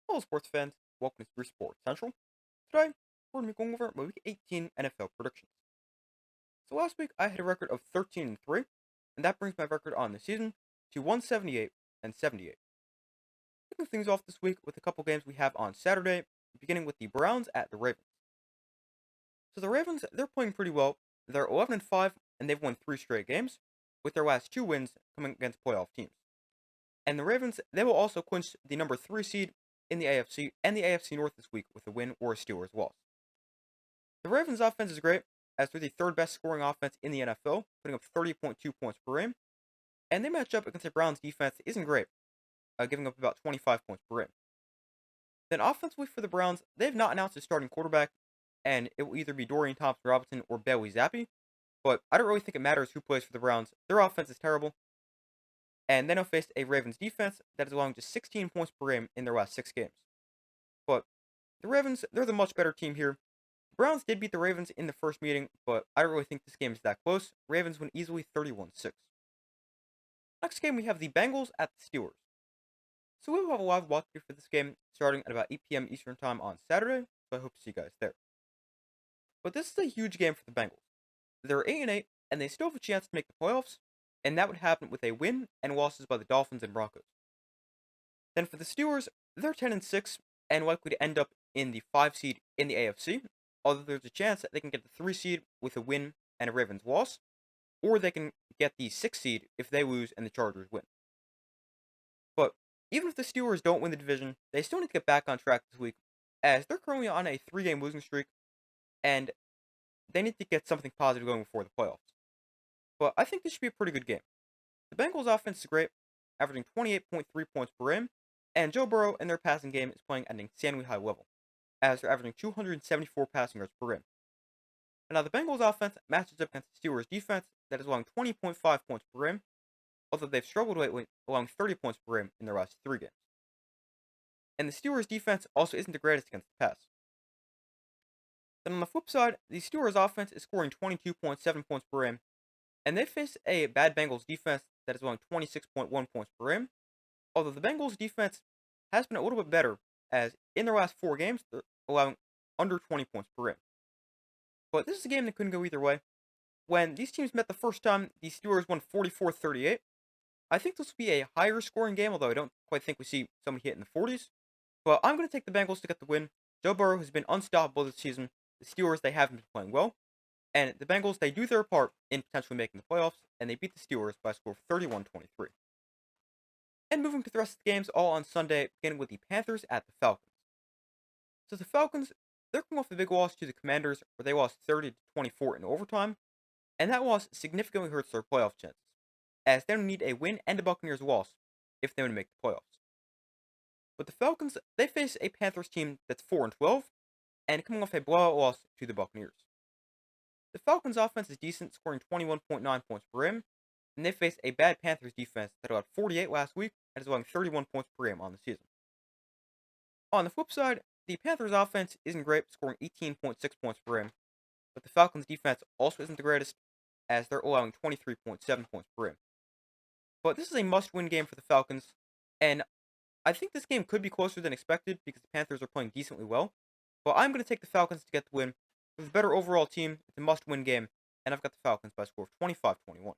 Hello, sports fans. Welcome to 3 Sports Central. Today, we're going to be going over my Week 18 NFL predictions. So last week, I had a record of 13-3, and that brings my record on the season to 178 and 78. Kicking things off this week with a couple games we have on Saturday, beginning with the Browns at the Ravens. So the Ravens, they're playing pretty well. They're 11-5, and they've won 3 straight games, with their last 2 wins coming against playoff teams. And the Ravens, they will also clinch the number 3 seed in the AFC and the AFC North this week with a win or a Steelers loss. The Ravens offense is great, as they're the third best scoring offense in the NFL, putting up 30.2 points per game, and they match up against the Browns defense that isn't great, giving up about 25 points per game. Then offensively for the Browns, they've not announced a starting quarterback, and it will either be Dorian Thompson-Robinson or Bailey Zappi, but I don't really think it matters who plays for the Browns. Their offense is terrible, and then they'll face a Ravens defense that is allowing just 16 points per game in their last 6 games. But the Ravens, they're the much better team here. The Browns did beat the Ravens in the first meeting, but I don't really think this game is that close. Ravens win easily 31-6. Next game, we have the Bengals at the Steelers. So we will have a live walkthrough for this game starting at about 8 p.m. Eastern Time on Saturday, so I hope to see you guys there. But this is a huge game for the Bengals. They're 8-8, and they still have a chance to make the playoffs, and that would happen with a win and losses by the Dolphins and Broncos. Then for the Steelers, they're 10-6 and likely to end up in the 5 seed in the AFC, although there's a chance that they can get the 3 seed with a win and a Ravens loss, or they can get the 6 seed if they lose and the Chargers win. But even if the Steelers don't win the division, they still need to get back on track this week, as they're currently on a 3-game losing streak, and they need to get something positive going before the playoffs. But I think this should be a pretty good game. The Bengals offense is great, averaging 28.3 points per game, and Joe Burrow in their passing game is playing at an insanely high level, as they're averaging 274 passing yards per game. And now the Bengals offense matches up against the Steelers defense that is allowing 20.5 points per game, although they've struggled lately, allowing 30 points per game in their last 3 games. And the Steelers defense also isn't the greatest against the pass. Then on the flip side, the Steelers offense is scoring 22.7 points per game, and they face a bad Bengals defense that is allowing 26.1 points per game, although the Bengals defense has been a little bit better, as in their last 4 games, they're allowing under 20 points per game. But this is a game that couldn't go either way. When these teams met the first time, the Steelers won 44-38. I think this will be a higher scoring game, although I don't quite think we see somebody hit in the 40s. But I'm going to take the Bengals to get the win. Joe Burrow has been unstoppable this season. The Steelers, they haven't been playing well. And the Bengals, they do their part in potentially making the playoffs, and they beat the Steelers by a score of 31-23. And moving to the rest of the games, all on Sunday, beginning with the Panthers at the Falcons. So the Falcons, they're coming off a big loss to the Commanders, where they lost 30-24 in overtime, and that loss significantly hurts their playoff chances, as they need a win and a Buccaneers loss if they want to make the playoffs. But the Falcons, they face a Panthers team that's 4-12, and coming off a blowout loss to the Buccaneers. The Falcons' offense is decent, scoring 21.9 points per game, and they face a bad Panthers defense that allowed 48 last week and is allowing 31 points per game on the season. On the flip side, the Panthers' offense isn't great, scoring 18.6 points per game, but the Falcons' defense also isn't the greatest, as they're allowing 23.7 points per game. But this is a must-win game for the Falcons, and I think this game could be closer than expected because the Panthers are playing decently well, but I'm going to take the Falcons to get the win. With a better overall team, it's a must-win game, and I've got the Falcons by a score of 25-21.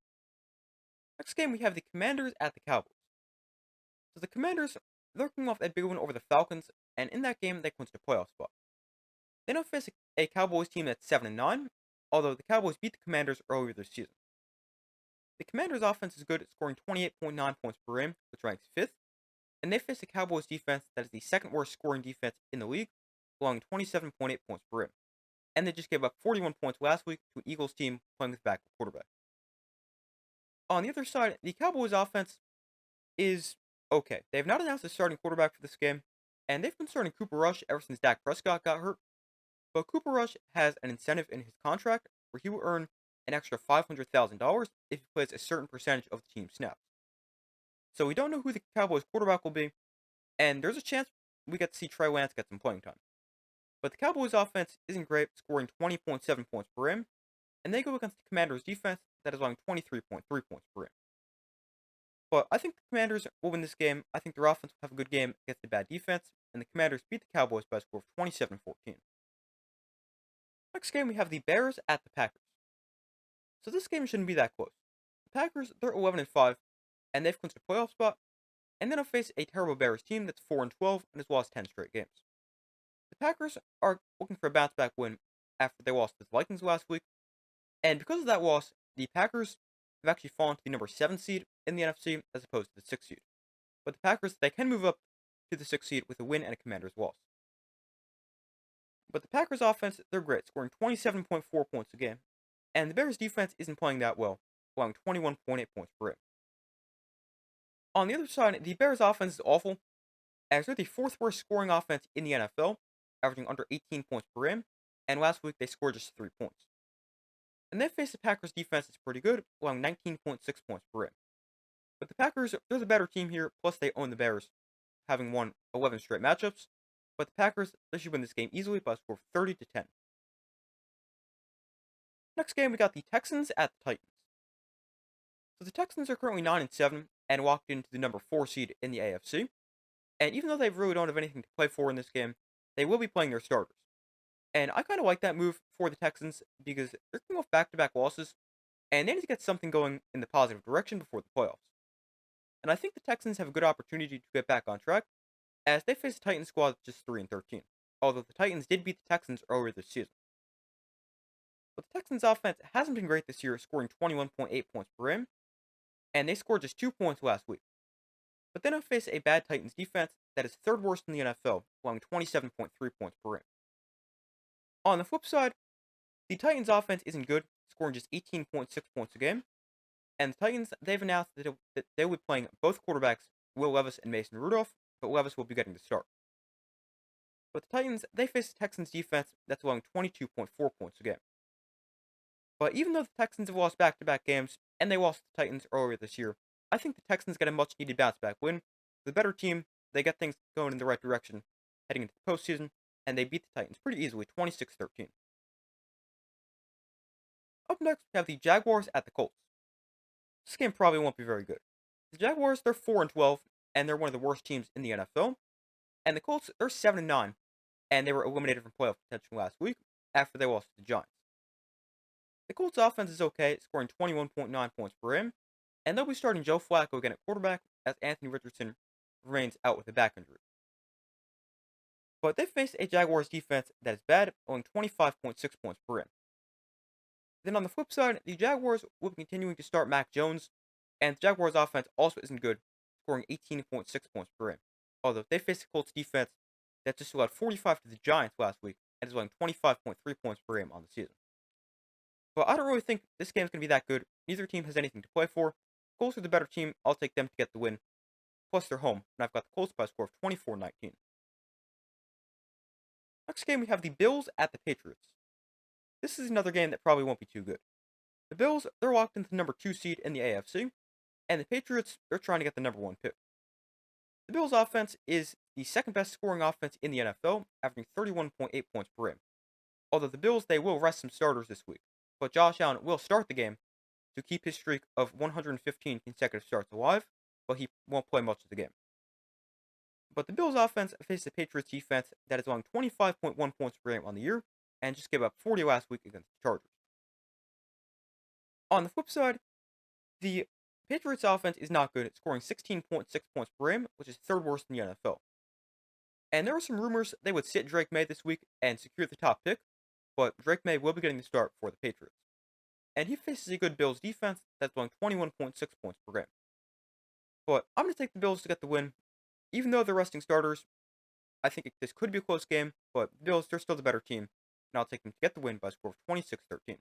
Next game, we have the Commanders at the Cowboys. So the Commanders, they're coming off a big win over the Falcons, and in that game, they clinched a playoff spot. They now face a Cowboys team that's 7-9, although the Cowboys beat the Commanders earlier this season. The Commanders' offense is good, scoring 28.9 points per game, which ranks 5th, and they face a Cowboys defense that is the second worst scoring defense in the league, allowing 27.8 points per game. And they just gave up 41 points last week to an Eagles team playing with backup quarterback. On the other side, the Cowboys' offense is okay. They have not announced a starting quarterback for this game, and they've been starting Cooper Rush ever since Dak Prescott got hurt. But Cooper Rush has an incentive in his contract where he will earn an extra $500,000 if he plays a certain percentage of the team snaps. So we don't know who the Cowboys quarterback will be, and there's a chance we get to see Trey Lance get some playing time. But the Cowboys offense isn't great, scoring 20.7 points per game, and they go against the Commanders defense that is allowing 23.3 points per game. But I think the Commanders will win this game. I think their offense will have a good game against the bad defense, and the Commanders beat the Cowboys by a score of 27-14. Next game, we have the Bears at the Packers. So this game shouldn't be that close. The Packers, they're 11-5, and they've clinched a playoff spot, and then they'll face a terrible Bears team that's 4-12 and has lost 10 straight games. The Packers are looking for a bounce back win after they lost to the Vikings last week, and because of that loss, the Packers have actually fallen to the number 7 seed in the NFC as opposed to the 6th seed. But the Packers, they can move up to the 6th seed with a win and a Commanders loss. But the Packers offense, they're great, scoring 27.4 points a game, and the Bears defense isn't playing that well, allowing 21.8 points per game. On the other side, the Bears offense is awful, as they're the 4th worst scoring offense in the NFL, averaging under 18 points per game, and last week they scored just 3 points. And they face the Packers defense that's pretty good, allowing 19.6 points per game. But the Packers, they're the better team here, plus they own the Bears, having won 11 straight matchups. But the Packers, they should win this game easily by a score of 30-10. Next game, we got the Texans at the Titans. So the Texans are currently 9-7 and walked into the number 4 seed in the AFC. And even though they really don't have anything to play for in this game, they will be playing their starters. And I kind of like that move for the Texans because they're coming off back-to-back losses, and they need to get something going in the positive direction before the playoffs. And I think the Texans have a good opportunity to get back on track, as they face the Titans squad just 3-13. Although the Titans did beat the Texans earlier this season. But the Texans offense hasn't been great this year, scoring 21.8 points per game, and they scored just 2 points last week. But then they'll face a bad Titans defense that is 3rd worst in the NFL, allowing 27.3 points per game. On the flip side, the Titans offense isn't good, scoring just 18.6 points a game, and the Titans, they've announced that they will be playing both quarterbacks, Will Levis and Mason Rudolph, but Levis will be getting the start. But the Titans, they face the Texans defense that's allowing 22.4 points a game. But even though the Texans have lost back-to-back games, and they lost to the Titans earlier this year, I think the Texans get a much-needed bounce-back win. The better team, they get things going in the right direction heading into the postseason, and they beat the Titans pretty easily, 26-13. Up next, we have the Jaguars at the Colts. This game probably won't be very good. The Jaguars, they're 4-12, and they're one of the worst teams in the NFL. And the Colts, they're 7-9, and they were eliminated from playoff contention last week after they lost to the Giants. The Colts offense is okay, scoring 21.9 points per game, and they'll be starting Joe Flacco again at quarterback as Anthony Richardson remains out with a back injury. But they face a Jaguars defense that is bad, owing 25.6 points per game. Then on the flip side, the Jaguars will be continuing to start Mac Jones, and the Jaguars offense also isn't good, scoring 18.6 points per game. Although they face the Colts defense that just allowed 45 to the Giants last week and is allowing 25.3 points per game on the season. But I don't really think this game's going to be that good. Neither team has anything to play for. Colts are the better team. I'll take them to get the win. Plus they're home, and I've got the Colts by a score of 24-19. Next game, we have the Bills at the Patriots. This is another game that probably won't be too good. The Bills, they're locked into the number 2 seed in the AFC, and the Patriots, they're trying to get the number 1 pick. The Bills' offense is the 2nd best scoring offense in the NFL, averaging 31.8 points per game. Although the Bills, they will rest some starters this week, but Josh Allen will start the game to keep his streak of 115 consecutive starts alive, but he won't play much of the game. But the Bills' offense faces the Patriots' defense that is allowing 25.1 points per game on the year, and just gave up 40 last week against the Chargers. On the flip side, the Patriots' offense is not good, scoring 16.6 points per game, which is 3rd worst in the NFL. And there were some rumors they would sit Drake May this week and secure the top pick, but Drake May will be getting the start for the Patriots. And he faces a good Bills defense that's allowing 21.6 points per game. But I'm going to take the Bills to get the win. Even though they're resting starters, I think this could be a close game, but the Bills, they're still the better team, and I'll take them to get the win by a score of 26-13.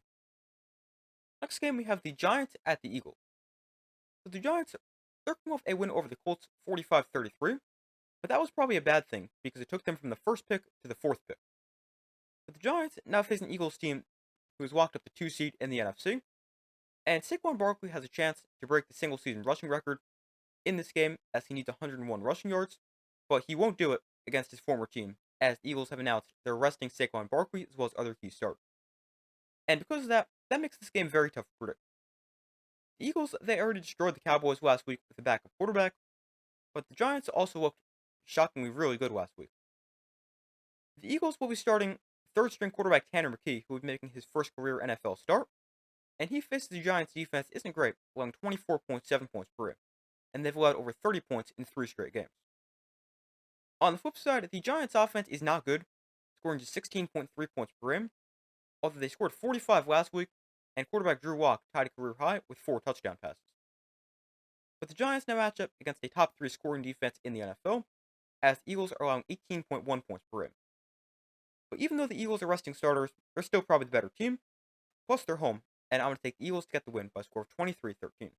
Next game, we have the Giants at the Eagles. So the Giants, they're coming off a win over the Colts 45-33, but that was probably a bad thing because it took them from the 1st pick to the 4th pick. But the Giants now face an Eagles team who has locked up the 2 seed in the NFC, and Saquon Barkley has a chance to break the single-season rushing record in this game as he needs 101 rushing yards, but he won't do it against his former team, as the Eagles have announced they're resting Saquon Barkley as well as other key starters. And because of that, that makes this game very tough to predict. The Eagles, they already destroyed the Cowboys last week with a backup quarterback, but the Giants also looked shockingly really good last week. The Eagles will be starting third string quarterback Tanner McKee, who will be making his first career NFL start, and he faces the Giants defense isn't great, allowing 24.7 points per game, and they've allowed over 30 points in 3 straight games. On the flip side, the Giants offense is not good, scoring just 16.3 points per game, although they scored 45 last week, and quarterback Drew Lock tied a career high with 4 touchdown passes. But the Giants now match up against a top 3 scoring defense in the NFL, as the Eagles are allowing 18.1 points per game. But even though the Eagles are resting starters, they're still probably the better team, plus they're home, and I'm going to take the Eagles to get the win by a score of 23-13.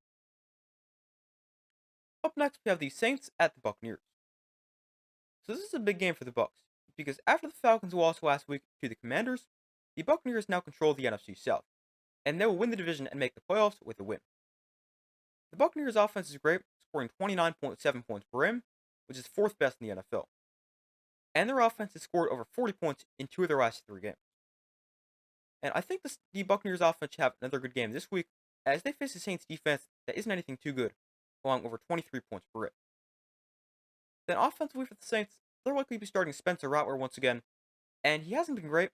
Up next, we have the Saints at the Buccaneers. So this is a big game for the Bucs, because after the Falcons lost last week to the Commanders, the Buccaneers now control the NFC South, and they will win the division and make the playoffs with a win. The Buccaneers' offense is great, scoring 29.7 points per game, which is 4th best in the NFL. And their offense has scored over 40 points in 2 of their last 3 games. And I think the Buccaneers' offense should have another good game this week, as they face the Saints' defense that isn't anything too good, allowing over 23 points per game. Then offensively for the Saints, they're likely to be starting Spencer Rattler once again, and he hasn't been great,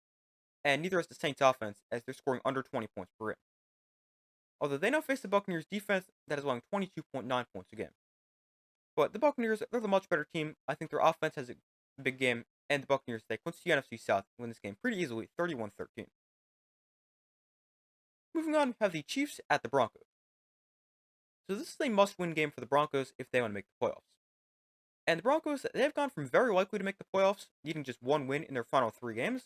and neither has the Saints' offense, as they're scoring under 20 points per game. Although they now face the Buccaneers' defense that is allowing 22.9 points a game. But the Buccaneers, they're the much better team. I think their offense has a big game, and the Buccaneers, they clinch the NFC South and win this game pretty easily, 31-13. Moving on, we have the Chiefs at the Broncos. So this is a must-win game for the Broncos if they want to make the playoffs. And the Broncos, they've gone from very likely to make the playoffs, needing just 1 win in their final 3 games,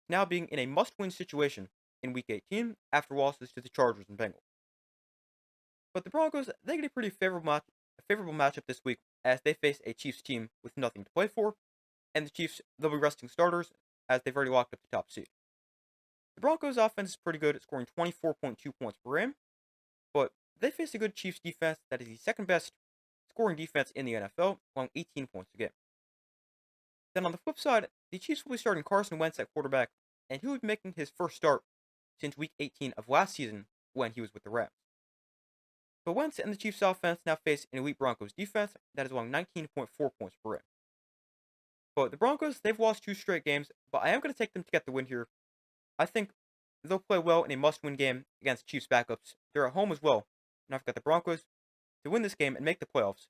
now being in a must-win situation in Week 18 after losses to the Chargers and Bengals. But the Broncos, they get a pretty favorable matchup this week as they face a Chiefs team with nothing to play for, and the Chiefs, they'll be resting starters as they've already locked up the top seed. The Broncos' offense is pretty good at scoring 24.2 points per game, but they face a good Chiefs defense that is the 2nd best scoring defense in the NFL, allowing 18 points a game. Then on the flip side, the Chiefs will be starting Carson Wentz at quarterback, and he will be making his first start since Week 18 of last season when he was with the Rams. But Wentz and the Chiefs offense now face an elite Broncos defense that is allowing 19.4 points per game. But the Broncos, they've lost 2 straight games, but I am going to take them to get the win here. I think they'll play well in a must-win game against Chiefs backups. They're at home as well, and I've got the Broncos to win this game and make the playoffs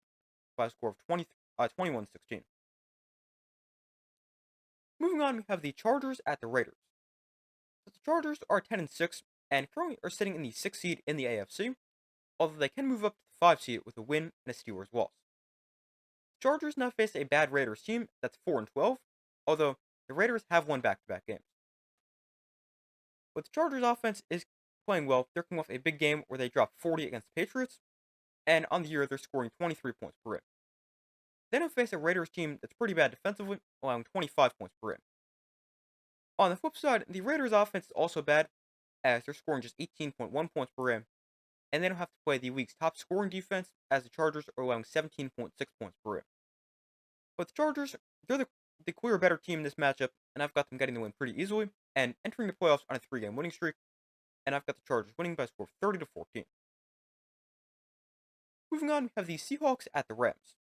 by a score of 21-16. Moving on, we have the Chargers at the Raiders. So the Chargers are 10-6 and currently are sitting in the 6th seed in the AFC, although they can move up to the 5 seed with a win and a Steelers loss. The Chargers now face a bad Raiders team that's 4-12, although the Raiders have won back-to-back games. But the Chargers offense is playing well. They're coming off a big game where they dropped 40 against the Patriots, and on the year they're scoring 23 points per game. They now face a Raiders team that's pretty bad defensively, allowing 25 points per game. On the flip side, the Raiders offense is also bad, as they're scoring just 18.1 points per game, and they don't have to play the league's top scoring defense, as the Chargers are allowing 17.6 points per game. But the Chargers, they're the clear better team in this matchup, and I've got them getting the win pretty easily, and entering the playoffs on a 3-game winning streak, and I've got the Chargers winning by a score of 30-14. Moving on, we have the Seahawks at the Rams.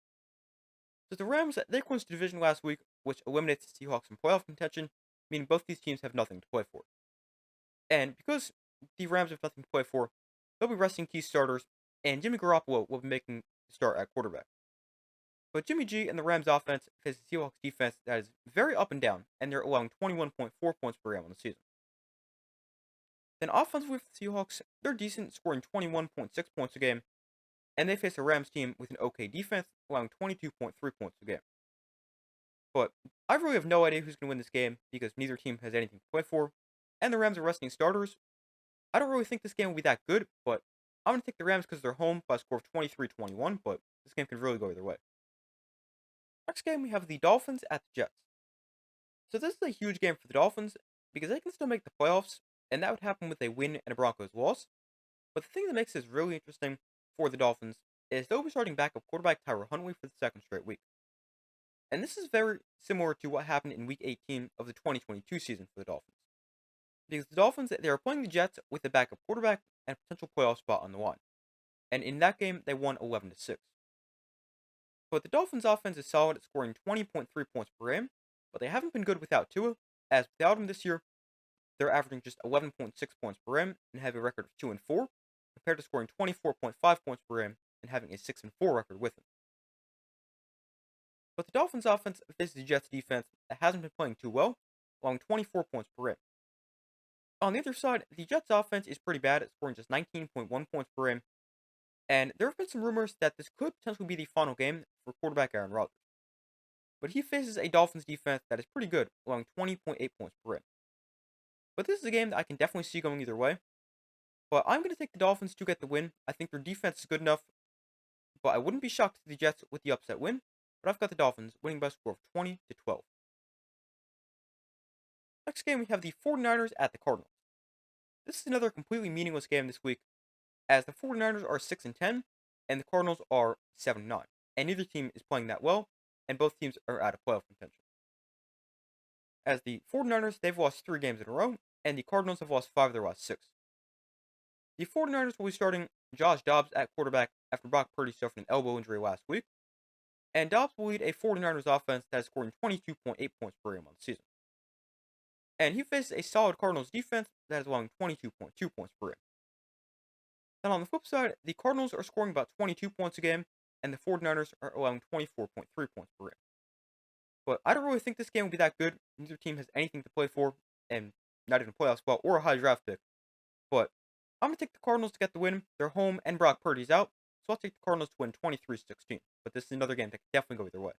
So the Rams, they clinched the division last week, which eliminates the Seahawks from playoff contention, meaning both these teams have nothing to play for. And because the Rams have nothing to play for, they'll be resting key starters, and Jimmy Garoppolo will be making the start at quarterback. But Jimmy G and the Rams offense face the Seahawks defense that is very up and down, and they're allowing 21.4 points per game on the season. Then offensively for the Seahawks, they're decent, scoring 21.6 points a game, and they face a Rams team with an okay defense, allowing 22.3 points a game. But I really have no idea who's going to win this game, because neither team has anything to play for, and the Rams are resting starters. I don't really think this game will be that good, but I'm going to take the Rams because they're home by a score of 23-21, but this game could really go either way. Next game, we have the Dolphins at the Jets. So this is a huge game for the Dolphins, because they can still make the playoffs, and that would happen with a win and a Broncos loss. But the thing that makes this really interesting for the Dolphins is they'll be starting backup quarterback Tyler Huntley for the 2nd straight week. And this is very similar to what happened in Week 18 of the 2022 season for the Dolphins. Because the Dolphins, they are playing the Jets with a backup quarterback and a potential playoff spot on the line. and in that game they won 11-6. But the Dolphins' offense is solid at scoring 20.3 points per game, but they haven't been good without Tua, as without him this year, they're averaging just 11.6 points per game and have a record of 2-4, compared to scoring 24.5 points per game and having a 6-4 record with him. But the Dolphins' offense faces the Jets' defense that hasn't been playing too well, allowing 24 points per game. On the other side, the Jets' offense is pretty bad at scoring just 19.1 points per game, and there have been some rumors that this could potentially be the final game for quarterback Aaron Rodgers. But he faces a Dolphins defense that is pretty good, allowing 20.8 points per game. But this is a game that I can definitely see going either way. But I'm going to take the Dolphins to get the win. I think their defense is good enough, but I wouldn't be shocked if the Jets with the upset win. But I've got the Dolphins winning by a score of 20-12. Next game, we have the 49ers at the Cardinals. This is another completely meaningless game this week, as the 49ers are 6-10, and the Cardinals are 7-9. And neither team is playing that well, and both teams are out of playoff contention. As the 49ers, they've lost 3 games in a row, and the Cardinals have lost 5 of their last 6. The 49ers will be starting Josh Dobbs at quarterback after Brock Purdy suffered an elbow injury last week, and Dobbs will lead a 49ers offense that is scoring 22.8 points per game on the season. And he faces a solid Cardinals defense that is allowing 22.2 points per game. Then on the flip side, the Cardinals are scoring about 22 points a game, and the 49ers are allowing 24.3 points per game. But I don't really think this game will be that good. Neither team has anything to play for, and not even a playoff spot or a high draft pick. But I'm going to take the Cardinals to get the win. They're home, and Brock Purdy's out, so I'll take the Cardinals to win 23-16. But this is another game that can definitely go either way.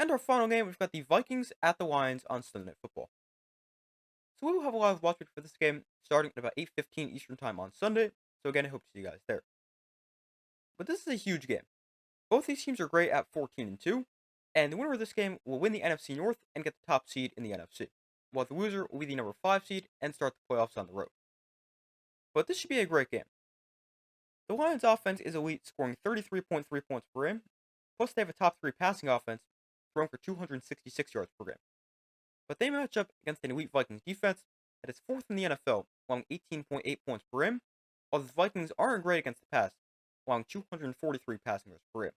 And our final game, we've got the Vikings at the Lions on Sunday Night Football. So we will have a lot of watch for this game starting at about 8:15 Eastern Time on Sunday. So again, I hope to see you guys there. But this is a huge game. Both these teams are great at 14-2, and the winner of this game will win the NFC North and get the top seed in the NFC, while the loser will be the number 5 seed and start the playoffs on the road. But this should be a great game. The Lions' offense is elite, scoring 33.3 points per game, plus they have a top 3 passing offense, throwing for 266 yards per game. But they match up against an elite Vikings defense that is 4th in the NFL, allowing 18.8 points per game, while the Vikings aren't great against the pass, allowing 243 passing yards per game.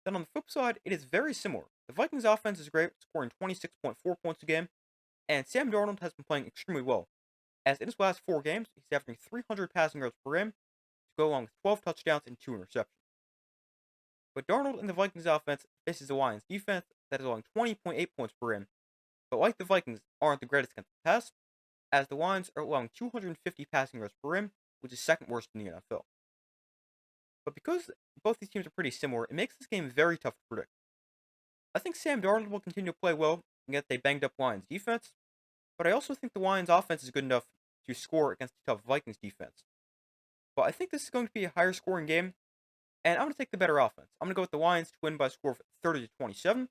Then on the flip side, it is very similar. The Vikings offense is great, scoring 26.4 points a game, and Sam Darnold has been playing extremely well, as in his last 4 games, he's averaging 300 passing yards per game to go along with 12 touchdowns and 2 interceptions. But Darnold and the Vikings offense faces the Lions defense that is allowing 20.8 points per game, but like the Vikings, aren't the greatest against the pass, as the Lions are allowing 250 passing yards per game, which is 2nd worst in the NFL. But because both these teams are pretty similar, it makes this game very tough to predict. I think Sam Darnold will continue to play well against a banged up Lions defense, but I also think the Lions offense is good enough to score against a tough Vikings defense. But I think this is going to be a higher scoring game, and I'm going to take the better offense. I'm going to go with the Lions to win by a score of 30-27,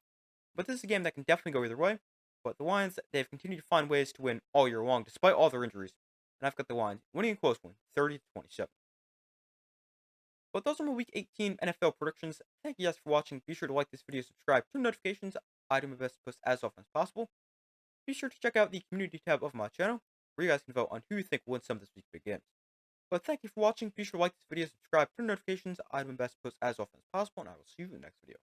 but this is a game that can definitely go either way. But the Lions, they've continued to find ways to win all year long, despite all their injuries, and I've got the Lions winning a close one, 30-27. But those are my Week 18 NFL predictions. Thank you guys for watching. Be sure to like this video, subscribe, turn notifications. I do my best to post as often as possible. Be sure to check out the community tab of my channel, where you guys can vote on who you think will win some of this week's big games. But thank you for watching. Be sure to like this video, subscribe, turn notifications. I do my best to post as often as possible, and I will see you in the next video.